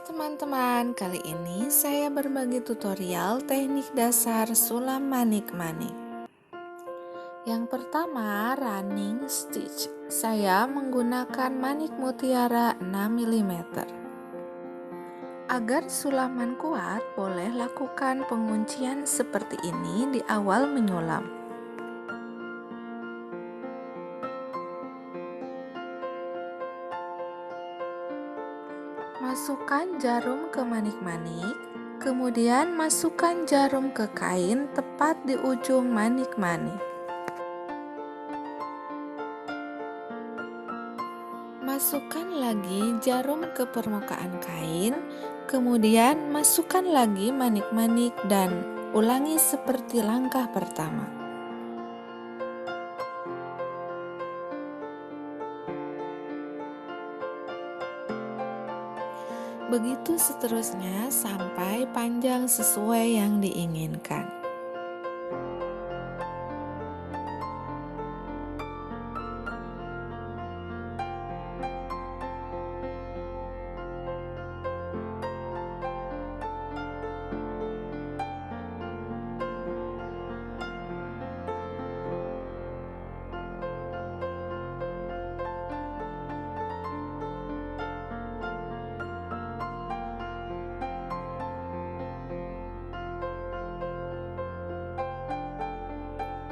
teman-teman, kali ini saya berbagi tutorial teknik dasar sulam manik-manik. Yang pertama, running stitch. Saya menggunakan manik mutiara 6 mm. Agar sulaman kuat, boleh lakukan penguncian seperti ini di awal menyulam. Masukkan jarum ke manik-manik, kemudian masukkan jarum ke kain tepat di ujung manik-manik. Masukkan lagi jarum ke permukaan kain, kemudian masukkan lagi manik-manik dan ulangi seperti langkah pertama. Begitu seterusnya sampai panjang sesuai yang diinginkan.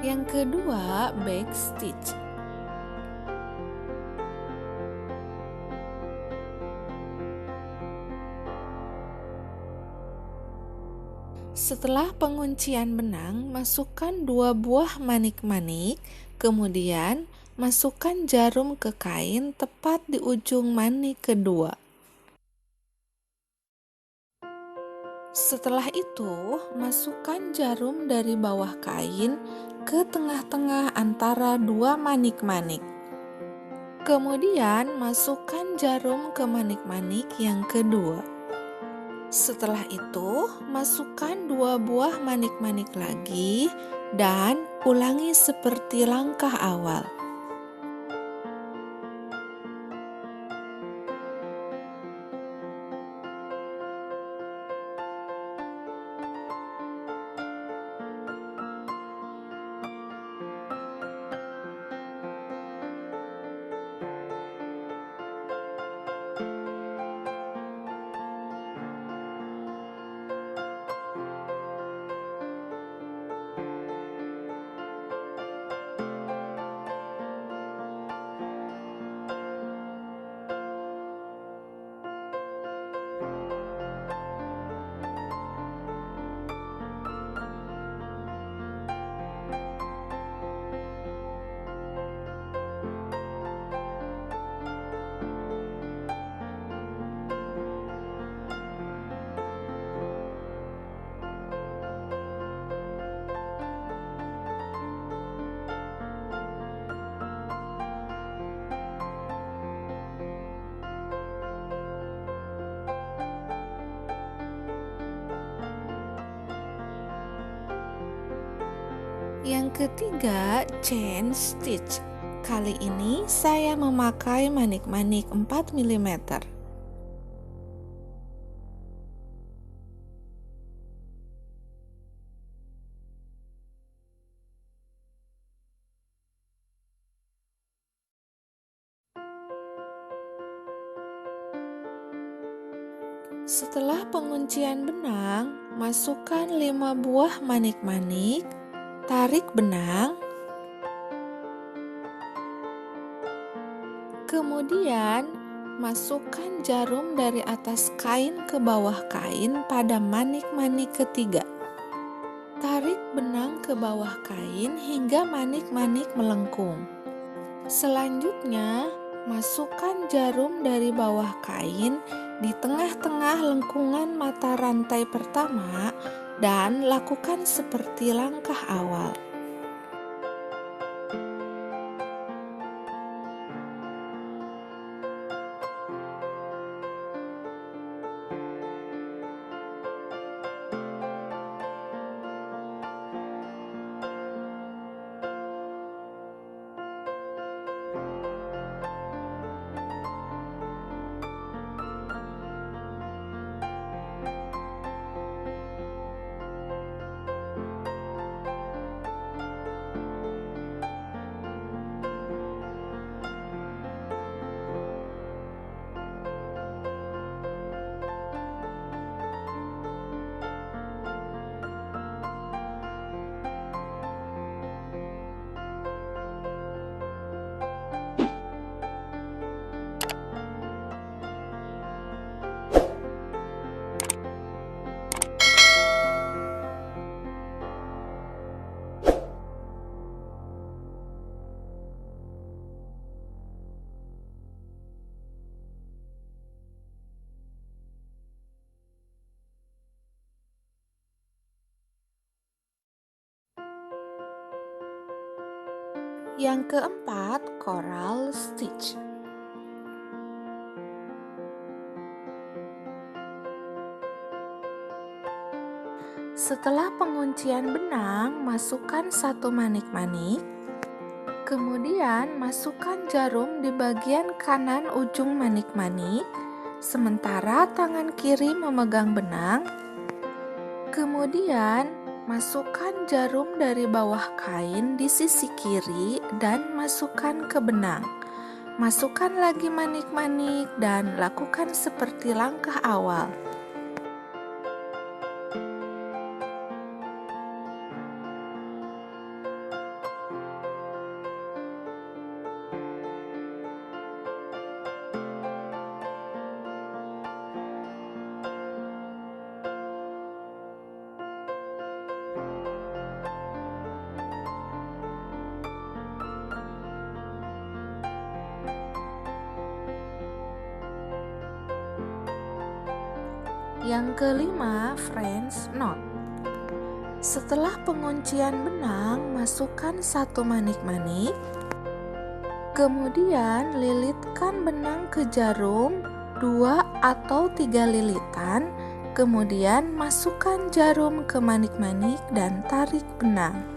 Yang kedua, back stitch. Setelah penguncian benang, masukkan 2 buah manik-manik, kemudian masukkan jarum ke kain tepat di ujung manik kedua. Setelah itu, masukkan jarum dari bawah kain ke tengah-tengah antara 2 manik-manik. Kemudian, masukkan jarum ke manik-manik yang kedua. Setelah itu, masukkan 2 buah manik-manik lagi dan ulangi seperti langkah awal. Yang ketiga, chain stitch. Kali ini saya memakai manik-manik 4 mm. Setelah penguncian benang, masukkan 5 buah manik-manik, tarik benang, kemudian masukkan jarum dari atas kain ke bawah kain pada manik-manik ketiga. Tarik benang ke bawah kain hingga manik-manik melengkung. Selanjutnya, masukkan jarum dari bawah kain di tengah-tengah lengkungan mata rantai pertama dan lakukan seperti langkah awal. Yang keempat, coral stitch. Setelah penguncian benang, masukkan satu manik-manik. Kemudian masukkan jarum di bagian kanan ujung manik-manik, sementara tangan kiri memegang benang. Kemudian masukkan jarum dari bawah kain di sisi kiri dan masukkan ke benang. Masukkan lagi manik-manik dan lakukan seperti langkah awal. Yang kelima, French knot. Setelah penguncian benang, masukkan satu manik-manik. Kemudian lilitkan benang ke jarum 2 atau 3 lilitan. Kemudian masukkan jarum ke manik-manik dan tarik benang.